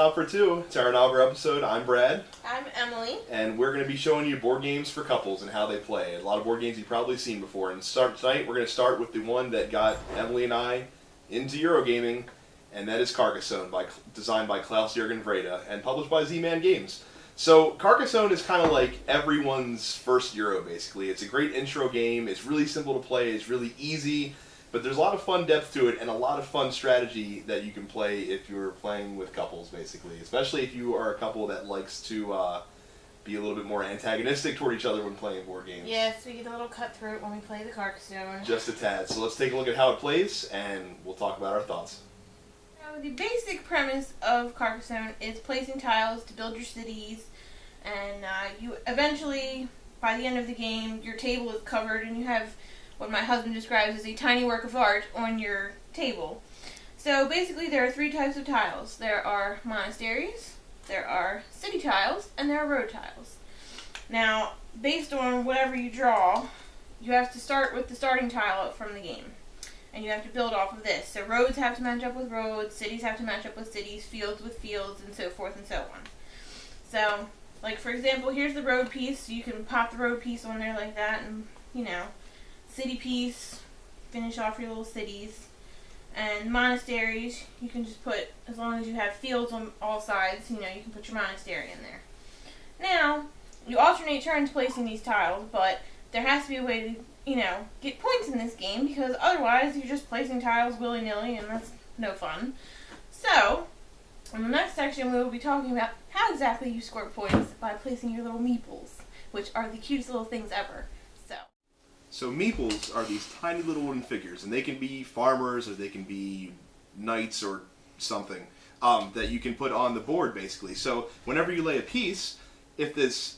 out for two. It's our inaugural episode. I'm Brad. I'm Emily. And we're going to be showing you board games for couples and how they play. A lot of board games you've probably seen before. And tonight we're going to start with the one that got Emily and I into Eurogaming, and that is Carcassonne, designed by Klaus-Jürgen Wrede and published by Z-Man Games. So Carcassonne is kind of like everyone's first Euro, basically. It's a great intro game. It's really simple to play. It's really easy. But there's a lot of fun depth to it and a lot of fun strategy that you can play if you're playing with couples, basically. Especially if you are a couple that likes to be a little bit more antagonistic toward each other when playing board games. Yes, we get a little cutthroat when we play the Carcassonne. Just a tad. So let's take a look at how it plays, and we'll talk about our thoughts. Now, the basic premise of Carcassonne is placing tiles to build your cities, and you eventually, by the end of the game, your table is covered and you have what my husband describes as a tiny work of art on your table. So basically there are three types of tiles. There are monasteries, there are city tiles, and there are road tiles. Now, based on whatever you draw, you have to start with the starting tile from the game. And you have to build off of this. So roads have to match up with roads, cities have to match up with cities, fields with fields, and so forth and so on. So, like for example, here's the road piece. So you can pop the road piece on there like that and, you know, city piece, finish off your little cities. And monasteries, you can just put, as long as you have fields on all sides, you know, you can put your monastery in there. Now, you alternate turns placing these tiles, but there has to be a way to, you know, get points in this game, because otherwise you're just placing tiles willy-nilly, and that's no fun. So, in the next section we will be talking about how exactly you score points by placing your little meeples, which are the cutest little things ever. So meeples are these tiny little wooden figures, and they can be farmers or they can be knights or something that you can put on the board, basically. So whenever you lay a piece, if it's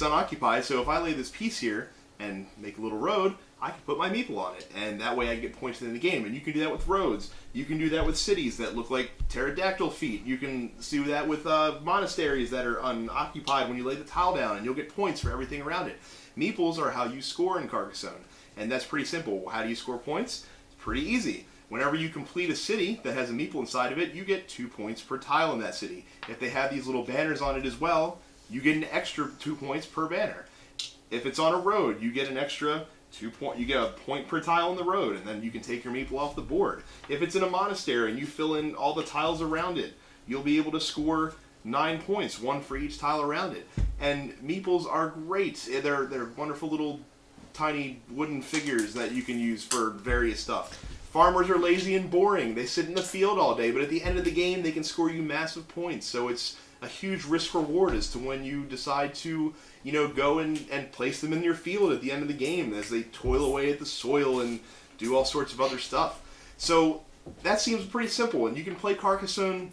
unoccupied, so if I lay this piece here and make a little road, I can put my meeple on it, and that way I get points in the game. And you can do that with roads. You can do that with cities that look like pterodactyl feet. You can do that with monasteries that are unoccupied when you lay the tile down, and you'll get points for everything around it. Meeples are how you score in Carcassonne, and that's pretty simple. How do you score points? It's pretty easy. Whenever you complete a city that has a meeple inside of it, you get 2 points per tile in that city. If they have these little banners on it as well, you get an extra 2 points per banner. If it's on a road, you get an extra you get a point per tile on the road, and then you can take your meeple off the board. If it's in a monastery and you fill in all the tiles around it, you'll be able to score 9 points, one for each tile around it. And meeples are great. They're wonderful little tiny wooden figures that you can use for various stuff. Farmers are lazy and boring. They sit in the field all day, but at the end of the game they can score you massive points. So it's a huge risk reward as to when you decide to, you know, go and place them in your field at the end of the game as they toil away at the soil and do all sorts of other stuff. So that seems pretty simple, and you can play Carcassonne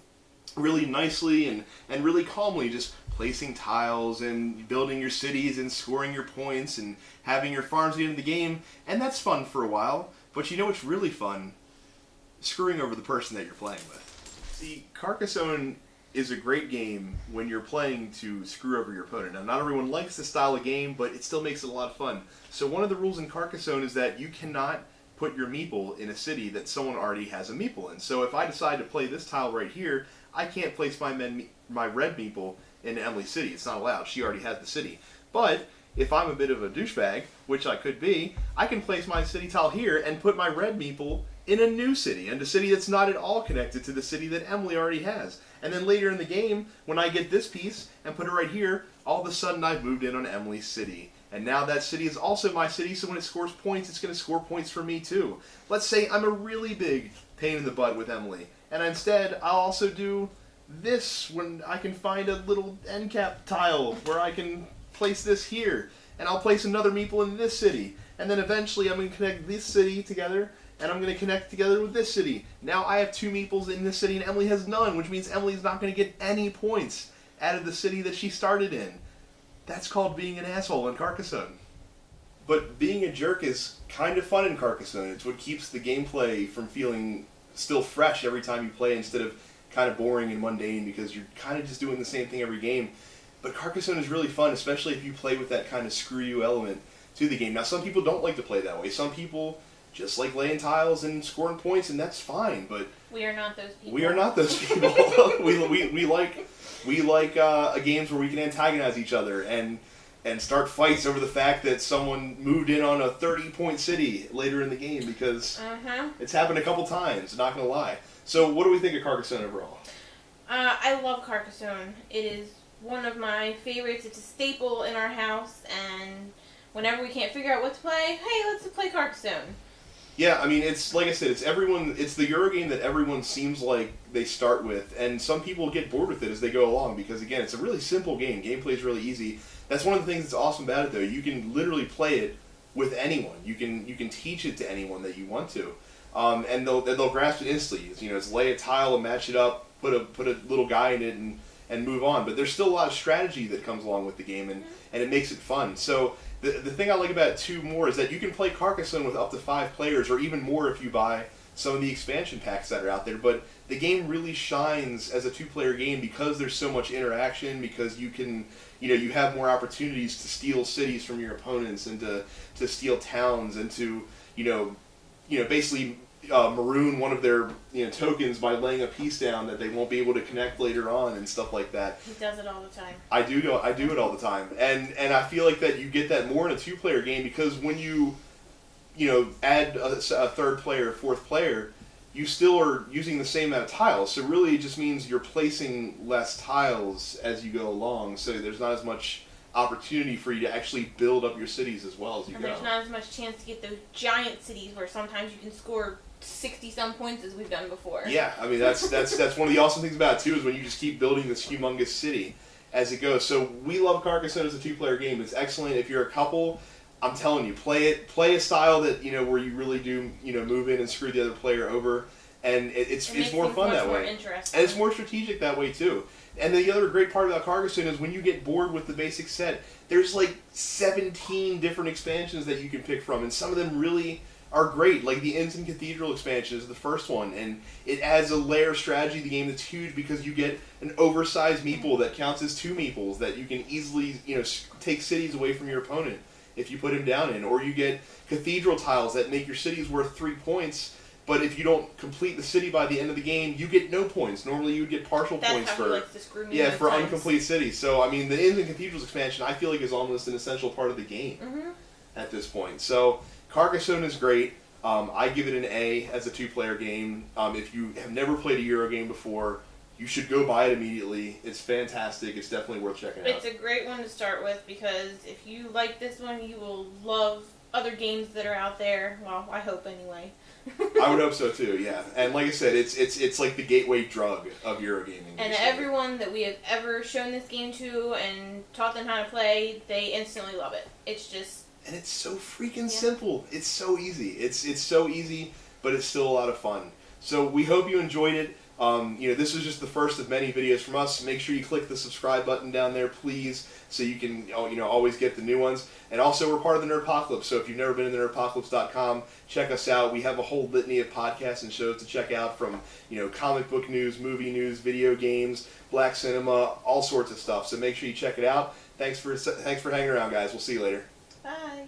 really nicely and really calmly, just placing tiles and building your cities and scoring your points and having your farms at the end of the game, and that's fun for a while. But you know what's really fun? Screwing over the person that you're playing with. See, Carcassonne is a great game when you're playing to screw over your opponent. Now, not everyone likes this style of game, but it still makes it a lot of fun. So one of the rules in Carcassonne is that you cannot put your meeple in a city that someone already has a meeple in. So if I decide to play this tile right here, I can't place my red meeple in Emily's city. It's not allowed. She already has the city. But if I'm a bit of a douchebag, which I could be, I can place my city tile here and put my red meeple in a new city, and a city that's not at all connected to the city that Emily already has. And then later in the game, when I get this piece and put it right here, all of a sudden I've moved in on Emily's city. And now that city is also my city, so when it scores points, it's going to score points for me too. Let's say I'm a really big pain in the butt with Emily, and instead I'll also do this when I can find a little end cap tile where I can place this here, and I'll place another meeple in this city, and then eventually I'm going to connect this city together, and I'm going to connect together with this city. Now I have 2 meeples in this city and Emily has none, which means Emily's not going to get any points out of the city that she started in. That's called being an asshole in Carcassonne. But being a jerk is kind of fun in Carcassonne. It's what keeps the gameplay from feeling still fresh every time you play, instead of kind of boring and mundane because you're kind of just doing the same thing every game. But Carcassonne is really fun, especially if you play with that kind of screw you element to the game. Now, some people don't like to play that way. Some people just like laying tiles and scoring points, and that's fine. But we are not those people. we are not those people. we like games where we can antagonize each other and start fights over the fact that someone moved in on a 30-point city later in the game, because it's happened a couple times, not going to lie. So what do we think of Carcassonne overall? I love Carcassonne. It is one of my favorites. It's a staple in our house, and whenever we can't figure out what to play, hey, let's play Carcassonne. Yeah, I mean, it's like I said, it's the Euro game that everyone seems like they start with, and some people get bored with it as they go along, because again, it's a really simple game. Gameplay is really easy. That's one of the things that's awesome about it, though. You can literally play it with anyone. You can teach it to anyone that you want to, and they'll grasp it instantly. It's lay a tile and match it up, put a little guy in it, and move on. But there's still a lot of strategy that comes along with the game, and it makes it fun. So the thing I like about it too more is that you can play Carcassonne with up to 5 players, or even more if you buy some of the expansion packs that are out there. But the game really shines as a 2-player game because there's so much interaction, because you can, you have more opportunities to steal cities from your opponents, and to steal towns, and to, basically maroon one of their tokens by laying a piece down that they won't be able to connect later on and stuff like that. He does it all the time. I do it all the time, and I feel like that you get that more in a 2-player game, because when you add a 3rd player, 4th player, you still are using the same amount of tiles. So really, it just means you're placing less tiles as you go along. So there's not as much opportunity for you to actually build up your cities as well as you go. There's not as much chance to get those giant cities where sometimes you can score 60-some points as we've done before. Yeah, I mean that's one of the awesome things about it too, is when you just keep building this humongous city as it goes. So we love Carcassonne as a 2-player game. It's excellent if you're a couple. I'm telling you, play a style that where you really do move in and screw the other player over, and it's more fun that way. And it's more strategic that way too. And the other great part about Carcassonne is when you get bored with the basic set, there's like 17 different expansions that you can pick from, and some of them really are great. Like the Inns and Cathedral expansion is the first one, and it adds a layer of strategy to the game that's huge, because you get an oversized meeple that counts as 2 meeples that you can easily take cities away from your opponent if you put him down in. Or you get cathedral tiles that make your cities worth 3 points, but if you don't complete the city by the end of the game, you get no points. Normally you would get partial points for incomplete cities. So I mean, the Inns and Cathedrals expansion, I feel like, is almost an essential part of the game at this point. So Carcassonne is great. I give it an A as a 2-player game. If you have never played a Euro game before, you should go buy it immediately. It's fantastic. It's definitely worth checking out. It's a great one to start with, because if you like this one, you will love other games that are out there. Well, I hope anyway. I would hope so too, yeah. And like I said, it's like the gateway drug of Eurogaming. And everyone that we have ever shown this game to and taught them how to play, they instantly love it. It's just... And it's so freaking simple. It's so easy. It's so easy, but it's still a lot of fun. So we hope you enjoyed it. This is just the first of many videos from us. Make sure you click the subscribe button down there, please, so you can always get the new ones. And also, we're part of the Nerdpocalypse, so if you've never been to nerdpocalypse.com, check us out. We have a whole litany of podcasts and shows to check out, from comic book news, movie news, video games, black cinema, all sorts of stuff. So make sure you check it out. Thanks for hanging around, guys. We'll see you later. Bye.